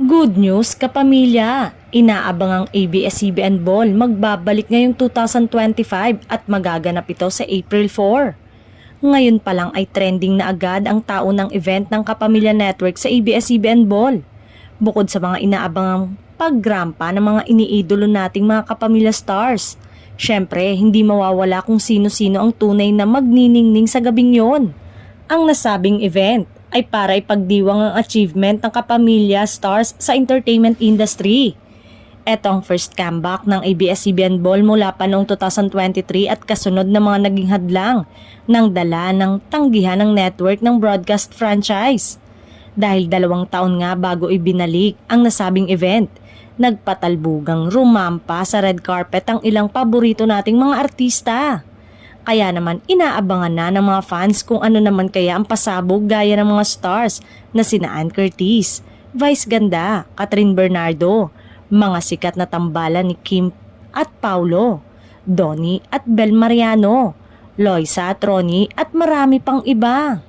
Good news, kapamilya! Inaabang ang ABS-CBN Ball magbabalik ngayong 2025 at magaganap ito sa April 4. Ngayon pa lang ay trending na agad ang taunang event ng Kapamilya Network sa ABS-CBN Ball. Bukod sa mga inaabangang pagrampa ng mga iniidolo nating mga kapamilya stars, syempre hindi mawawala kung sino-sino ang tunay na magniningning sa gabing yon. Ang nasabing event ay para ipagdiwang ang achievement ng kapamilya stars sa entertainment industry. Ito ang first comeback ng ABS-CBN Ball mula pa noong 2023 at kasunod na mga naging hadlang ng dala ng tanggihan ng network ng broadcast franchise. Dahil 2 taon nga bago ibinalik ang nasabing event, nagpatalbugang rumampa sa red carpet ang ilang paborito nating mga artista. Kaya naman inaabangan na ng mga fans kung ano naman kaya ang pasabog gaya ng mga stars na sina Ann Curtis, Vice Ganda, Catherine Bernardo, mga sikat na tambalan ni Kim at Paulo, Donnie at Bel Mariano, Loisa at Ronnie at marami pang iba.